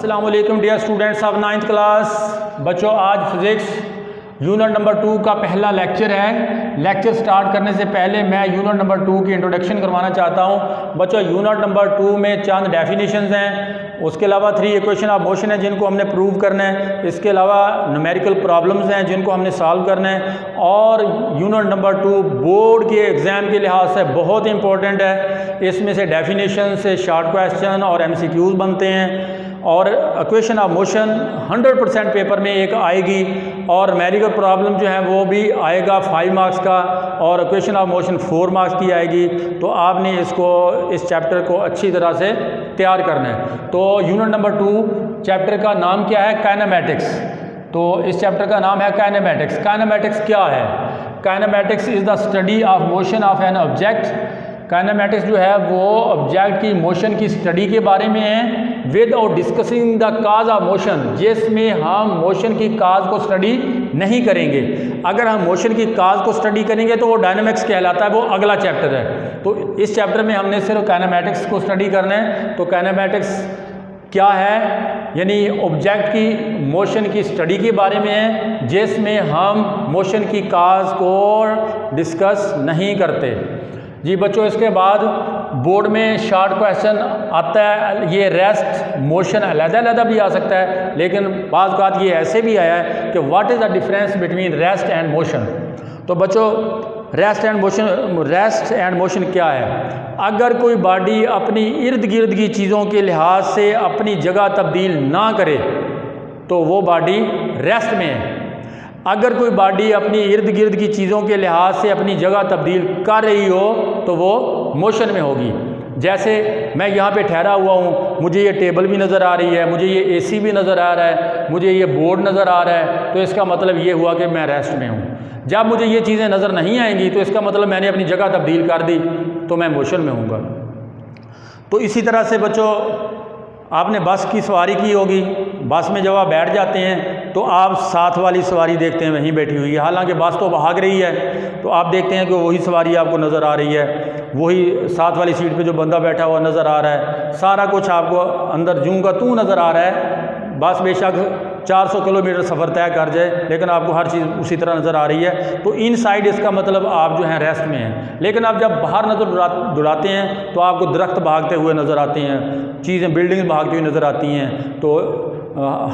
अस्सलाम वालेकुम dear students of 9th class. बच्चों, आज फिज़िक्स यूनिट नंबर 2 का पहला लेक्चर है। लेक्चर स्टार्ट करने से पहले मैं यूनिट नंबर 2 की इंट्रोडक्शन करवाना चाहता हूं। बच्चों, यूनिट नंबर 2 में चंद डेफिनेशंस हैं, उसके अलावा 3 इक्वेशन ऑफ मोशन है जिनको हमने प्रूव करना है, इसके अलावा न्यूमेरिकल प्रॉब्लम्स हैं जिनको हमने सॉल्व करना है। और यूनिट नंबर 2 बोर्ड के एग्ज़ाम के लिहाज से बहुत इंपॉर्टेंट है। इसमें से डेफिनेशन से शॉर्ट क्वेश्चन और MCQs बनते हैं और इक्वेशन ऑफ मोशन 100% पेपर में एक आएगी और न्यूमेरिकल प्रॉब्लम जो है वो भी आएगा 5 मार्क्स का और इक्वेशन ऑफ मोशन 4 मार्क्स की आएगी। तो आपने इस चैप्टर को अच्छी तरह से तैयार करना है। तो यूनिट नंबर 2 चैप्टर का नाम क्या है? काइनेमैटिक्स। तो इस चैप्टर का नाम है काइनेमैटिक्स। काइनेमैटिक्स क्या है? Kinematics is the study of motion of an object. Kinematics जो है वो ऑब्जेक्ट की मोशन की स्टडी के बारे में है, विद और discussing the cause of motion, जिसमें हम मोशन की काज को स्टडी नहीं करेंगे। अगर हम मोशन की काज को स्टडी करेंगे तो वो डायनामिक्स कहलाता है, वो अगला चैप्टर है। तो इस चैप्टर में हमने सिर्फ काइनेमैटिक्स को स्टडी करना है। तो काइनेमैटिक्स क्या है? यानी ऑब्जेक्ट की मोशन की स्टडी के बारे में है, जिसमें हम मोशन की काज को डिस्कस नहीं करते। जी बच्चों, इसके बाद बोर्ड में शॉर्ट क्वेश्चन आता है। ये रेस्ट मोशन अलग-अलग भी आ सकता है, लेकिन बाज़ औक़ात ये ऐसे भी आया है कि what is the difference between rest and motion. तो बच्चों, रेस्ट एंड मोशन क्या है? अगर कोई बॉडी अपनी इर्द गिर्द की चीज़ों के लिहाज से अपनी जगह तब्दील ना करे तो वो बॉडी रेस्ट में है। अगर कोई बॉडी अपनी इर्द गिर्द की चीज़ों के लिहाज से अपनी जगह तब्दील कर रही हो तो वो मोशन में होगी। जैसे मैं यहाँ पे ठहरा हुआ हूँ, मुझे ये टेबल भी नज़र आ रही है, मुझे ये AC भी नज़र आ रहा है, मुझे ये बोर्ड नज़र आ रहा है, तो इसका मतलब ये हुआ कि मैं रेस्ट में हूँ। जब मुझे ये चीज़ें नज़र नहीं आएंगी तो इसका मतलब मैंने अपनी जगह तब्दील कर दी, तो मैं मोशन में हूँगा। तो इसी तरह से बच्चों, आपने बस की सवारी की होगी। बस में जब आप बैठ जाते हैं तो आप साथ वाली सवारी देखते हैं वहीं बैठी हुई है, हालांकि बस तो भाग रही है, तो आप देखते हैं कि वही सवारी आपको नज़र आ रही है, वही साथ वाली सीट पे जो बंदा बैठा हुआ नज़र आ रहा है, सारा कुछ आपको अंदर जूं का तू नज़र आ रहा है। बस बेशक 400 किलोमीटर सफ़र तय कर जाए, लेकिन आपको हर चीज़ उसी तरह नज़र आ रही है। तो इनसाइड इसका मतलब आप जो हैं रेस्ट में हैं। लेकिन आप जब बाहर नज़र दौड़ाते हैं तो आपको दरख्त भागते हुए नज़र आते हैं, चीज़ें बिल्डिंग्स भागती हुई नज़र आती हैं, तो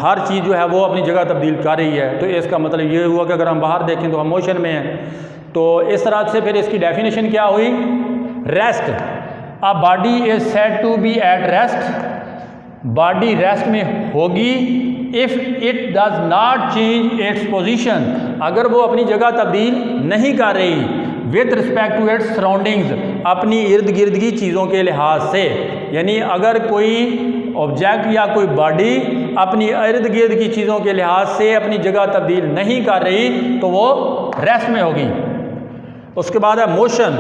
हर चीज़ जो है वो अपनी जगह तब्दील कर रही है। तो इसका मतलब ये हुआ कि अगर हम बाहर देखें तो हम मोशन में हैं। तो इस तरह से फिर इसकी डेफिनेशन क्या हुई? Rest, a body is said to be at rest. Body rest में होगी if it does not change its position, अगर वो अपनी जगह तब्दील नहीं कर रही, with respect to its surroundings, अपनी इर्द गिर्द की चीज़ों के लिहाज से। यानी अगर कोई ऑब्जेक्ट या कोई बॉडी अपनी इर्द गिर्द की चीज़ों के लिहाज से अपनी जगह तब्दील नहीं कर रही तो वो रेस्ट में होगी। उसके बाद है motion,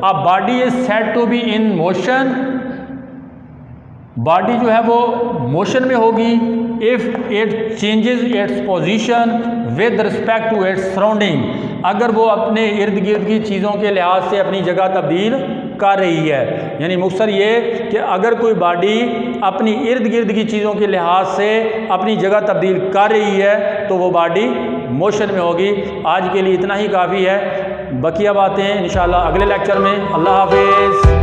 a body is said to be in motion. Body जो है वो मोशन में होगी if it changes its position with respect to its surrounding, अगर वो अपने इर्द गिर्द की चीज़ों के लिहाज से अपनी जगह तब्दील कर रही है। यानी मुख्तसर ये कि अगर कोई बॉडी अपनी इर्द गिर्द की चीज़ों के लिहाज से अपनी जगह तब्दील कर रही है तो वो बॉडी मोशन में होगी। आज के लिए इतना ही काफ़ी है, बकिया बातें इंशाल्लाह अगले लेक्चर में। अल्लाह हाफिज़।